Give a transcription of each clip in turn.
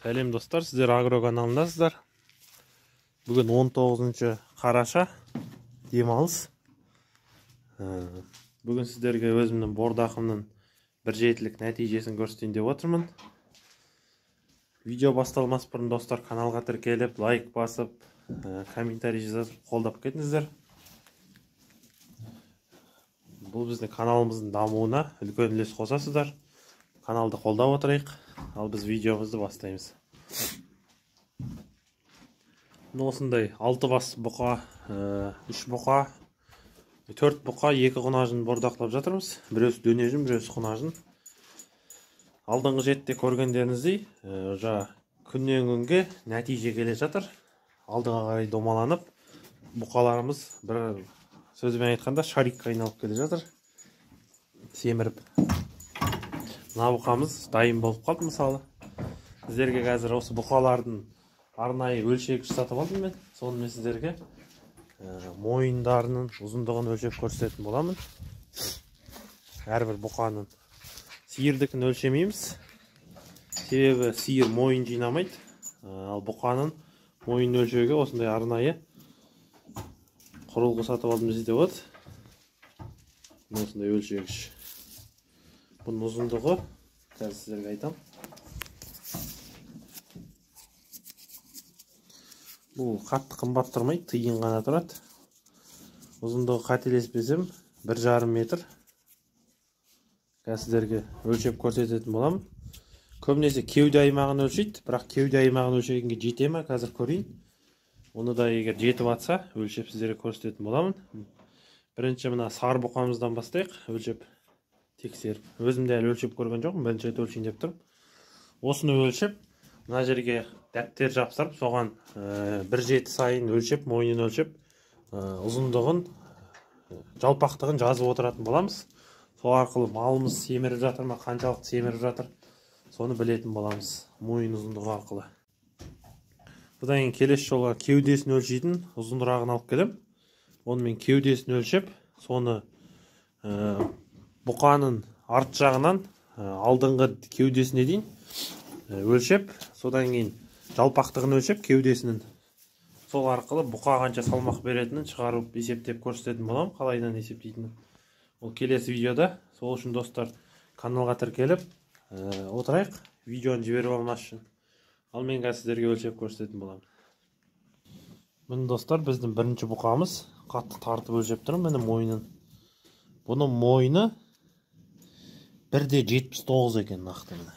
Сәлем достар, сіздер Агро каналындасыздар. Бүгін 19 қараша демалыс. Бүгін сіздерге өзімнің бордақымның бір жетілік нәтижесін көрсетейін деп отырмын. Видео басталмас бұрын достар каналға тіркеліп, лайк басып, комментарий жазып қолдап кетіңіздер. Бұл біздің каналымыздың дамуына үлкен үлес қосасыздар. Каналды қолдап отырайық. Ал біз видеомызды бастаймыз. Осындай 6 бас бұқа, 3 бұқа, 4 бұқа, 2 құнажын бордақлап жатырмыз. Біреусі дөнежін, біреусі құнажын. Алдыңғы жетте көргендеріңіздей, күннен күнге нәтиже келе жатыр. Алдыға қарай домаланып, бұқаларымыз бір сөзбен айтқанда шарикқа айналып келе жатыр. Семіріп. Мына бұқамыз дайын болып қалды мысалы. Сіздерге қазір осы бұқалардың арнайы өлшегіш сатып алдым мен. Соны мен сіздерге мойындарының ұзындығын өлшеп көрсететін боламын. Әрбір бұқаның. Сиырдікін өлшемейміз. Себебі сиыр мойын жинамайды. Ал бұқаның мойын өлшеуге осындай арнайы құрылғы сатып алдым бізде болады. Осындай өлшегіш. Бұның ұзындығы қазір сіздерге айтам. Бұл қатты қымбат тұрмайды, тиын ғана тұрады. Ұзындығы қателеспесем 1,5 метр. Қазір сіздерге өлшеп көрсететін боламын. Көбінесе кеуде аймағын өлшейді, бірақ кеуде аймағын өлшегенге жете ме, қазір көрейін. Оны да егер жетіп атса, өлшеп сіздерге көрсететін боламын. Бірінші мына сары бұқамыздан бастайық, өлшеп тексеріп. Өзімде әлі өлшеп көрген жоқпын, бірінші рет өлшейін деп тұрмын. Осыны өлшеп, мына жерге дәптер жапсырып, соған 1,7 сайын өлшеп, мойнын өлшеп, ұзындығын, жалпақтығын жазып отыратын боламыз. Сол арқылы малымыз семіріп жатыр ма, қаншалықты семіріп жатыр, соны білетін боламыз, мойын ұзындығы арқылы. Бұдан кейін келесі жолға кеудесін өлшейтін ұзындырағын алып келем. Оны мен кеудесін өлшеп, соны бұқаның арт жағынан алдыңғы кеудесіне дейін өлшеп, содан кейін жалпақтығын өлшеп кеудесінің. Сол арқылы бұқа қанша салмақ беретінін шығарып есептеп көрсететін боламын, қалайдан есептейтінін. Ол келесі видеода. Сол үшін достар каналға тіркеліп отырайық, видеоны жіберіп алмас үшін. Ал мен қазір сіздерге өлшеп көрсететін боламын. Міне достар, біздің бірінші бұқамыз. Қатты тартып өлшеп тұрмын, міне мойнын. Бұның мойны 1,79 екен нақты міне.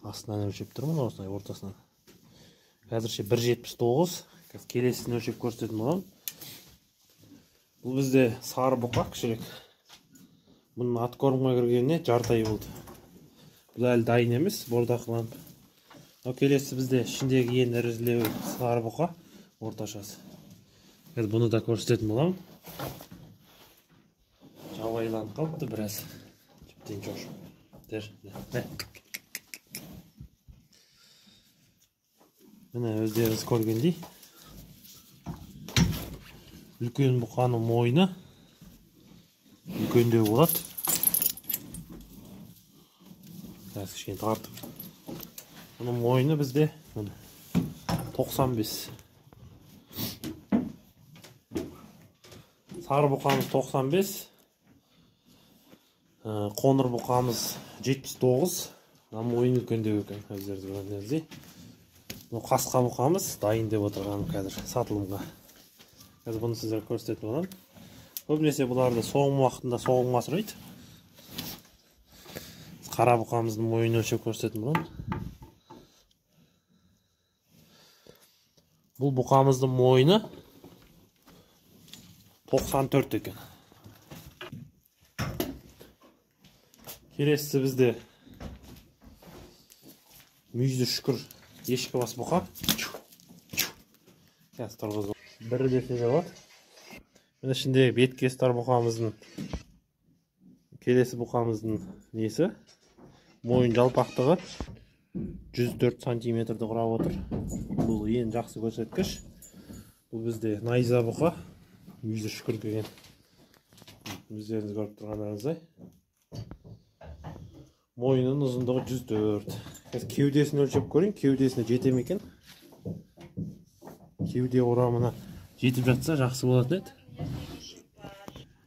Астынан өлшеп тұрмын, осындай ортасынан. Қазірше 1,79. Келесісін өлшеп көрсететін боламын. Бұл бізде сары бұқа кішірек. Бұның аткормға кіргеніне жарты ай болды. Бұл әлі дайын емес, бордақыланып. Келесі бізде ішіндегі ең ірілеу сары бұқа, орташасы. Бұны да көрсететін боламын. Жабайланып қалыпты біраз. Жіптен жоқшы. Міне өздеріңіз көргендей. Үлкен бұқаның мойны үлкендеу болады. Қазір кішкене тартып. Бұның мойны бізде 95. Сары бұқамыз 95. Қоңыр бұқамыз 79. Мойын үлкендеу екен. Өздеріңіз көргендеріңіздей. Қасқа бұқамыз дайын деп отырғаным қазір сатылымға. Қазір бұны сіздер көрсететін боламын. Көбінесе бұларды соғым уақытында соғымға сұрайды. Қара бұқамыздың мойнын өлшеп көрсететін боламын. Бұл бұқамыздың мойны 94 екен. Келесі бізде мүйізі шүкір ешкі бас бұқа. Қазір тұрғызып. Бірі десе жауады. Мен ішінде беткестар бұқамыздың, келесі бұқамыздың несі? Мойын жалпақтығы 104 сантиметрді құрап отыр. Бұл ең жақсы көрсеткіш. Бұл бізде найза бұқа. Мүйізі шүкір деген. Өздеріңіз көріп тұрғандарыңыздай. Мойнының ұзындығы 104. Кеудесін өлшеп көрейін, кеудесіне жете ме екен. Кеуде орамына жетіп жатса жақсы болатын еді.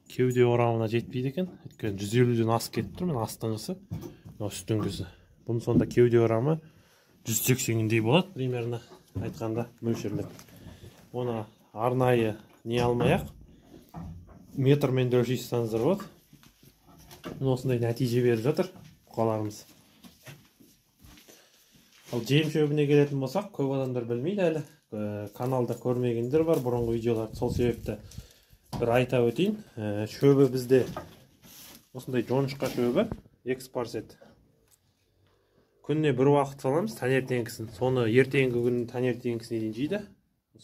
Кеуде орамына жетпейді екен. Өйткені 150-ден асып кетіп тұр, мен астыңғысы, үстіңгісі. Бұның сонда кеуде орамы 180-дей болады, примерно айтқанда мөлшерлеп. Оны арнайы не алмай-ақ, метрмен де өлшей салсаңыздар болады. Осындай нәтиже беріп жатыр бұқаларымыз. Ал жем шөбіне келетін болсақ, көп адамдар білмейді әлі. Каналда көрмегендер бар бұрынғы видеоларды, сол себепті бір айта өтейін. Шөбі бізде осындай жоңышқа шөбі, экспарсет. Күніне бір уақыт саламыз, таңертеңгісін. Соны ертеңгі күн таңертеңгісіне дейін жейді.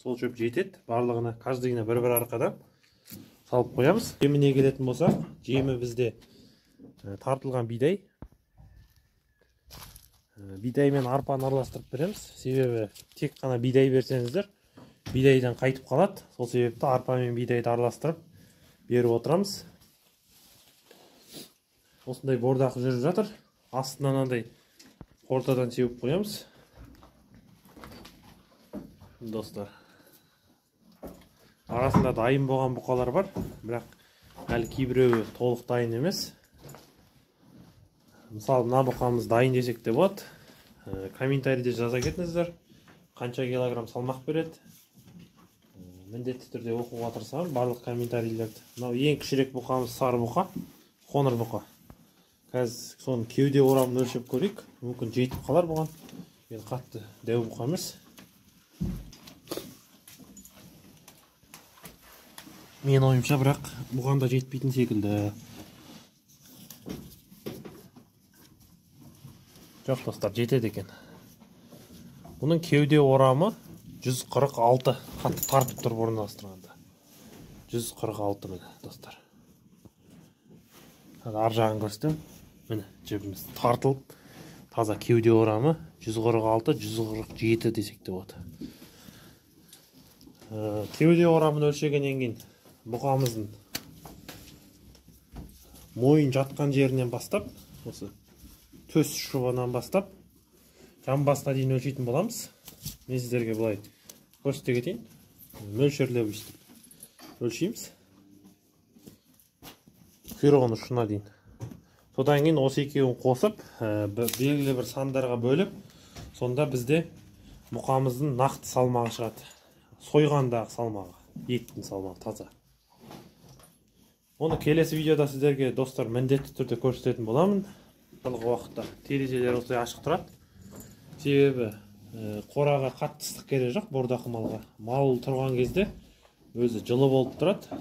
Сол шөп жетеді, барлығына, каждыйына бір-бір арқадан салып қоямыз. Жеміне келетін болсақ, жемі бізде тартылған бидай. Бидаймен арпаны араластырып береміз. Себебі тек қана бидай берсеңіздер, бидайдан қайтып қалады. Сол себепті арпа мен бидайды араластырып беріп отырамыз. Осындай бордақ жүріп жатыр. Астынан андай ортадан сеуіп қоямыз. Достар, арасында дайын болған бұқалар бар, бірақ әлі кейбіреуі толық дайын емес. Мысалы, мына бұқамыз дайын десек те болады. Комментарийде жаза кетіңіздер, қанша килограмм салмақ береді. Міндетті түрде оқуға тырысамын барлық комментарийлерді. Мынау ең кішірек бұқамыз сары бұқа, қоңыр бұқа. Қазір соның кеуде орамын өлшеп көрейік. Мүмкін жетіп қалар бұған. Енді қатты дәу бұқа емес. Мен ойымша, бірақ бұған да жетпейтін секілді. Жоқ, достар, жетеді екен. Бұның кеуде орамы 146, қатты тартып тұр бұрын астырғанда. 146 міне, достар. Ар жағын көрсетем. Міне, жебіміз тартылып, таза кеуде орамы 146, 147 десек те болады. Кеуде орамын өлшегеннен кейін бұқамыздың мойын жатқан жерінен бастап, осы төс шубынан бастап, жамбасына дейін өлшейтін боламыз. Мен сіздерге бұлай көрсете кетейін. Мөлшерлеп өлшейміз. Құйрығын ұшына дейін. Содан кейін осы екеуін қосып, белгілі бір сандарға бөліп, сонда бізде бұқамыздың нақты салмағы шығады. Сойғандағы салмағы, еттің салмағы таза. Оны келесі видеода сіздерге, достар, міндетті түрде көрсететін боламын. Алғы уақытта терезелер осылай ашық тұрады. Себебі қораға қатты ыстық керек жоқ, бордақы малға. Мал тұрған кезде өзі жылы болып тұрады.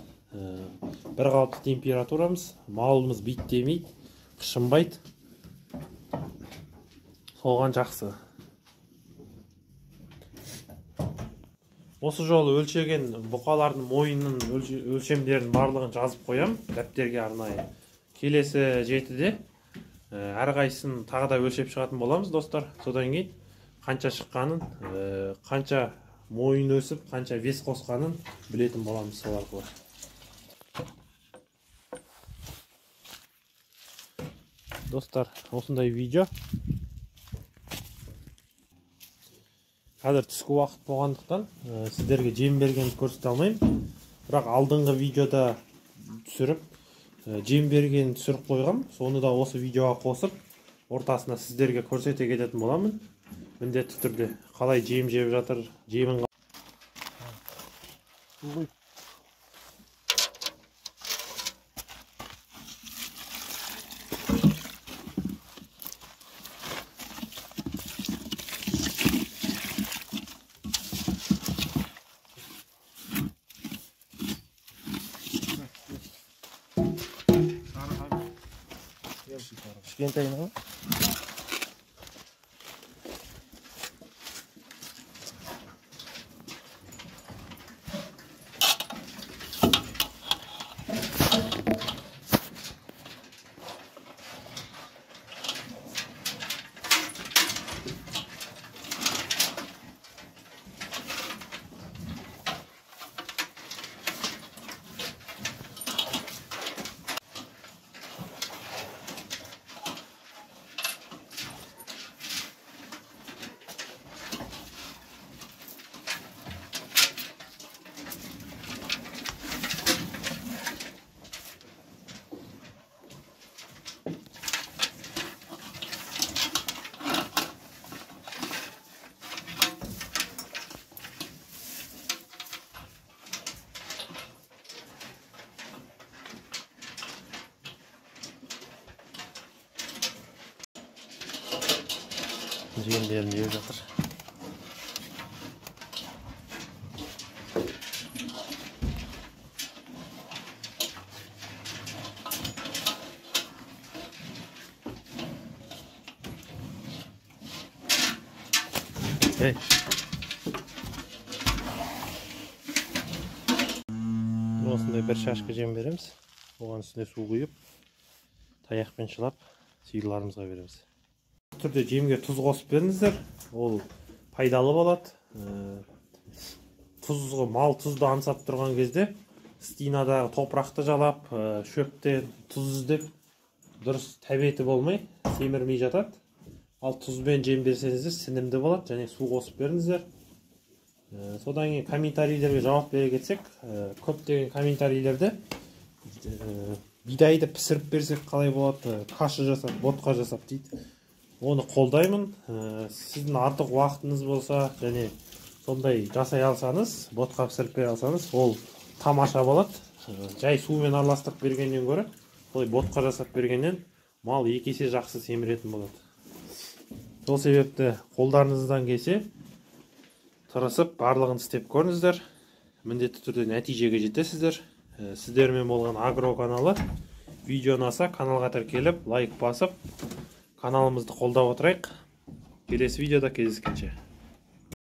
Бір қалыпты температурамыз, малымыз биттемейді, қышынбайды. Соған жақсы. Осы жолы өлшеген бұқалардың мойынның өлшемдерін барлығын жазып қоям, дәптерге арнайы. Келесі жетіде әрқайсысын тағы да өлшеп шығатын боламыз, достар. Содан кейін қанша шыққанын, қанша мойын өсіп, қанша вес қосқанын білетін боламыз сол арқылы. Достар, осындай видео. Қазір түскі уақыт болғандықтан сіздерге жем бергенді көрсете алмаймын. Бірақ алдыңғы видеода түсіріп, жем берген түсіріп қойғам. Соны да осы видеоға қосып, ортасына сіздерге көрсете кететін боламын. Міндетті түрде қалай жем жеп жатыр, жемін кішкентай ма? жемдерін жеп жатыр. Осындай бір шашқа жем береміз. Оған үстіне су құйып, таяқпен шылап, сиырларымызға береміз. Түрде жемге тұз қосып беріңіздер. Ол пайдалы болады. Тұзғы мал тұзды аңсап тұрған кезде стинадағы топырақты жалап, шөптен тұз іздеп, дұрыс тәбеті болмай, семірмей жатады. Ал тұзбен жем берсеңіздер сінімді болады, және су қосып беріңіздер. Содан кейін комментарийлерге жауап бере кетсек, көптеген комментарийлерде бидайды пісіріп берсек қалай болады, каша жасап, ботқа жасап дейді. Оны қолдаймын. Сіздің артық уақытыңыз болса, және сондай жасай алсаңыз, ботқа пісіріп бере алсаңыз, ол тамаша болады. Жай сумен араластырып бергеннен гөрі, солай ботқа жасап бергеннен мал екі есе жақсы семіретін болады. Сол себепті қолдарыңыздан келсе, тырысып барлығын істеп көріңіздер. Міндетті түрде нәтижеге жетесіздер. Сіздермен болған Агро каналы. Видео ұнаса каналға тіркеліп, лайк басып, каналымызды қолдап отырайық. Келесі видеода кездескенше.